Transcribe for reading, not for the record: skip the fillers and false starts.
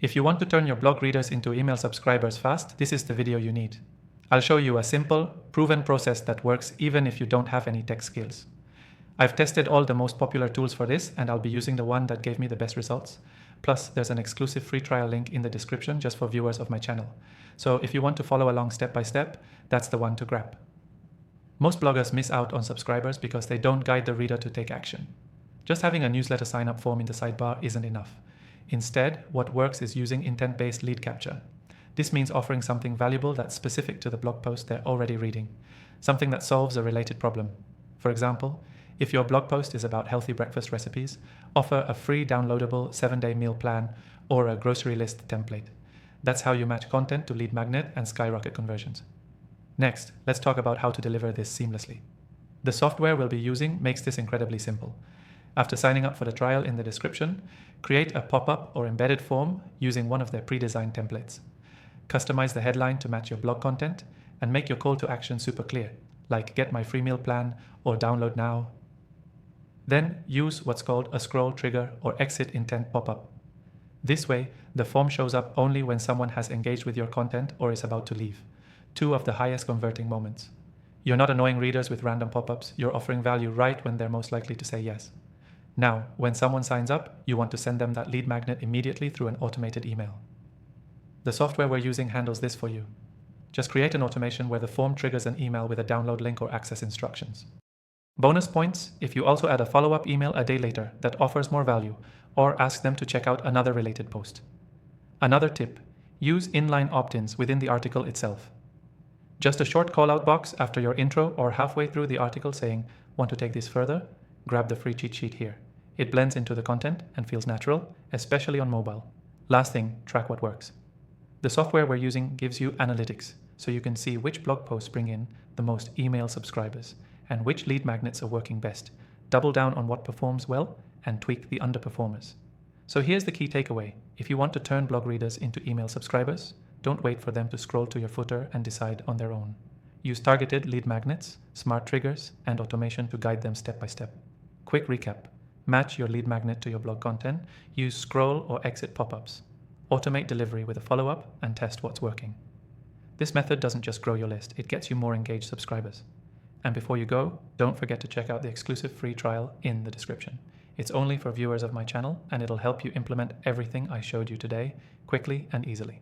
If you want to turn your blog readers into email subscribers fast, this is the video you need. I'll show you a simple, proven process that works even if you don't have any tech skills. I've tested all the most popular tools for this, and I'll be using the one that gave me the best results. Plus, there's an exclusive free trial link in the description just for viewers of my channel. So if you want to follow along step by step, that's the one to grab. Most bloggers miss out on subscribers because they don't guide the reader to take action. Just having a newsletter sign-up form in the sidebar isn't enough. Instead, what works is using intent-based lead capture. This means offering something valuable that's specific to the blog post they're already reading, something that solves a related problem. For example, if your blog post is about healthy breakfast recipes, offer a free downloadable 7-day meal plan or a grocery list template. That's how you match content to lead magnet and skyrocket conversions. Next, let's talk about how to deliver this seamlessly. The software we'll be using makes this incredibly simple. After signing up for the trial in the description, create a pop-up or embedded form using one of their pre-designed templates. Customize the headline to match your blog content and make your call to action super clear, like get my free meal plan or download now. Then use what's called a scroll trigger or exit intent pop-up. This way, the form shows up only when someone has engaged with your content or is about to leave, two of the highest converting moments. You're not annoying readers with random pop-ups, you're offering value right when they're most likely to say yes. Now, when someone signs up, you want to send them that lead magnet immediately through an automated email. The software we're using handles this for you. Just create an automation where the form triggers an email with a download link or access instructions. Bonus points if you also add a follow-up email a day later that offers more value or ask them to check out another related post. Another tip, use inline opt-ins within the article itself. Just a short call-out box after your intro or halfway through the article saying, "Want to take this further? Grab the free cheat sheet here." It blends into the content and feels natural, especially on mobile. Last thing, track what works. The software we're using gives you analytics, so you can see which blog posts bring in the most email subscribers and which lead magnets are working best. Double down on what performs well and tweak the underperformers. So here's the key takeaway. If you want to turn blog readers into email subscribers, don't wait for them to scroll to your footer and decide on their own. Use targeted lead magnets, smart triggers, and automation to guide them step by step. Quick recap. Match your lead magnet to your blog content. Use scroll or exit pop-ups. Automate delivery with a follow-up and test what's working. This method doesn't just grow your list, it gets you more engaged subscribers. And before you go, don't forget to check out the exclusive free trial in the description. It's only for viewers of my channel, and it'll help you implement everything I showed you today quickly and easily.